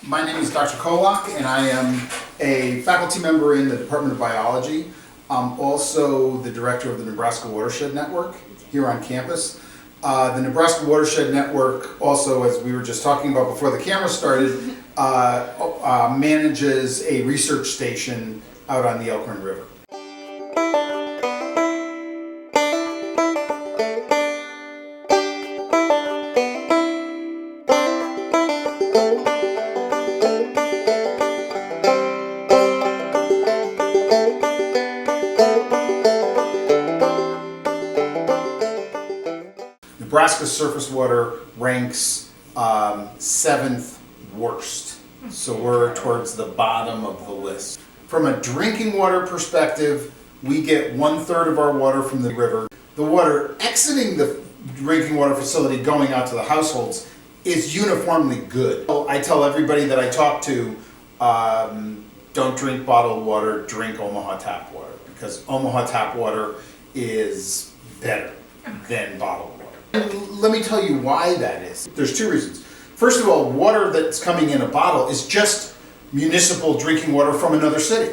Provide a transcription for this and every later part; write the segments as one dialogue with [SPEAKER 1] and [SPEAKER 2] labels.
[SPEAKER 1] My name is Dr. Kolak, and I am a faculty member in the Department of Biology. I'm also the director of the Nebraska Watershed Network here on campus. The Nebraska Watershed Network also, as we were just talking about before the camera started, manages a research station out on the Elkhorn River. Nebraska's surface water ranks 7th worst, so we're towards the bottom of the list. From a drinking water perspective, we get 1/3 of our water from the river. The water exiting the drinking water facility going out to the households is uniformly good. I tell everybody that I talk to, don't drink bottled water, drink Omaha tap water, because Omaha tap water is better than bottled water. And let me tell you why that is. There's two reasons. First of all, water that's coming in a bottle is just municipal drinking water from another city.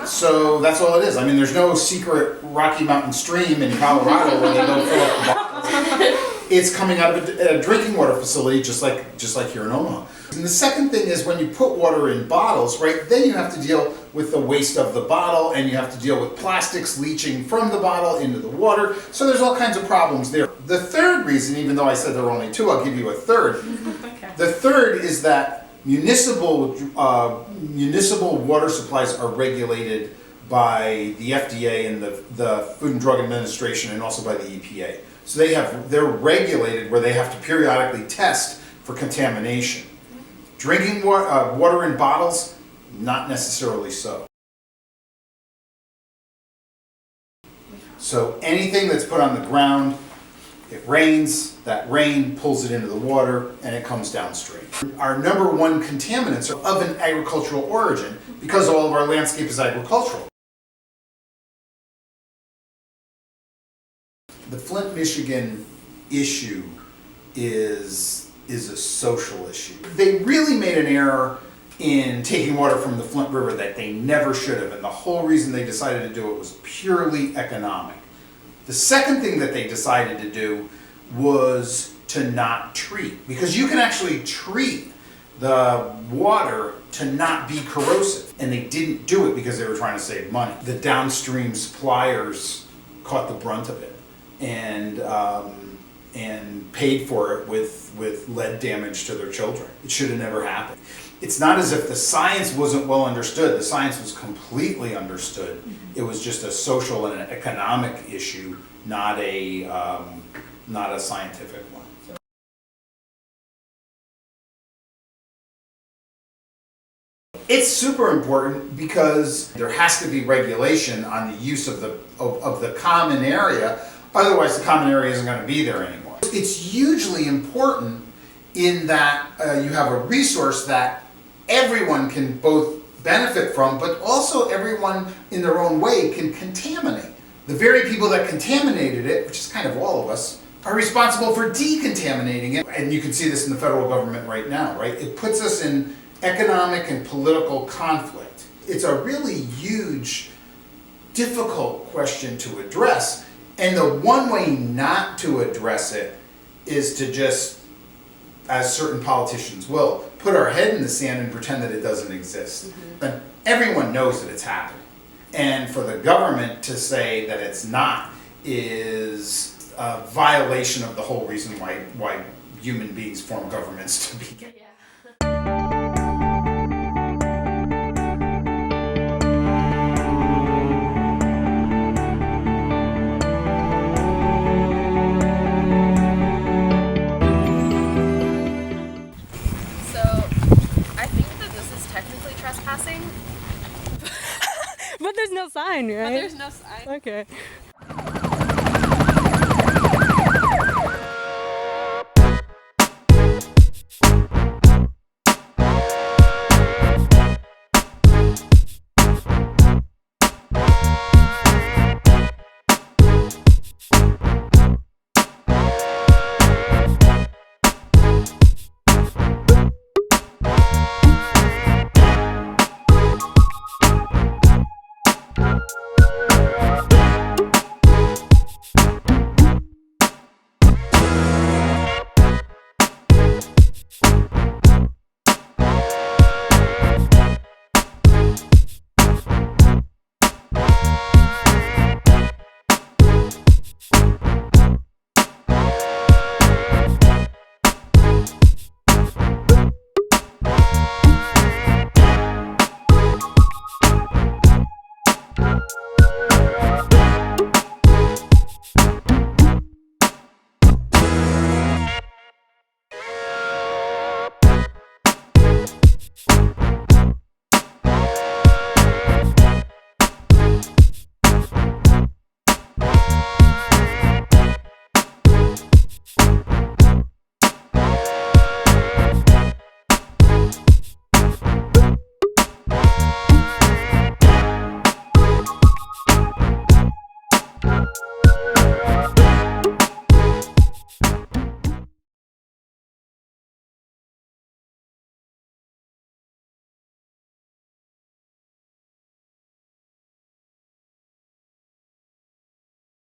[SPEAKER 1] So that's all it is. I mean, there's no secret Rocky Mountain stream in Colorado where they go fill up the bottles. It's coming out of a drinking water facility just like here in Omaha. And the second thing is when you put water in bottles, right, then you have to deal with the waste of the bottle, and you have to deal with plastics leaching from the bottle into the water. So there's all kinds of problems there. The third reason, even though I said there were only two, I'll give you a third. Okay. The third is that municipal water supplies are regulated by the FDA and the Food and Drug Administration, and also by the EPA. So they're regulated where they have to periodically test for contamination. Drinking water in bottles, not necessarily so. So anything that's put on the ground, it rains, that rain pulls it into the water, and it comes downstream. Our number one contaminants are of an agricultural origin because all of our landscape is agricultural. The Flint, Michigan issue is a social issue. They really made an error in taking water from the Flint River that they never should have, and the whole reason they decided to do it was purely economic. The second thing that they decided to do was to not treat, because you can actually treat the water to not be corrosive, and they didn't do it because they were trying to save money. The downstream suppliers caught the brunt of it and paid for it with lead damage to their children. It should have never happened. It's not as if the science wasn't well understood. The science was completely understood. Mm-hmm. It was just a social and an economic issue, not a scientific one. It's super important because there has to be regulation on the use of the common area. Otherwise, the common area isn't going to be there anymore. It's hugely important in that you have a resource that everyone can both benefit from, but also everyone in their own way can contaminate. The very people that contaminated it, which is kind of all of us, are responsible for decontaminating it. And you can see this in the federal government right now, right? It puts us in economic and political conflict. It's a really huge, difficult question to address. And the one way not to address it is to just, as certain politicians will, put our head in the sand and pretend that it doesn't exist. Mm-hmm. But everyone knows that it's happening. And for the government to say that it's not is a violation of the whole reason why human beings form governments to begin. Yeah.
[SPEAKER 2] But there's no sign, right?
[SPEAKER 3] But there's no sign.
[SPEAKER 2] Okay.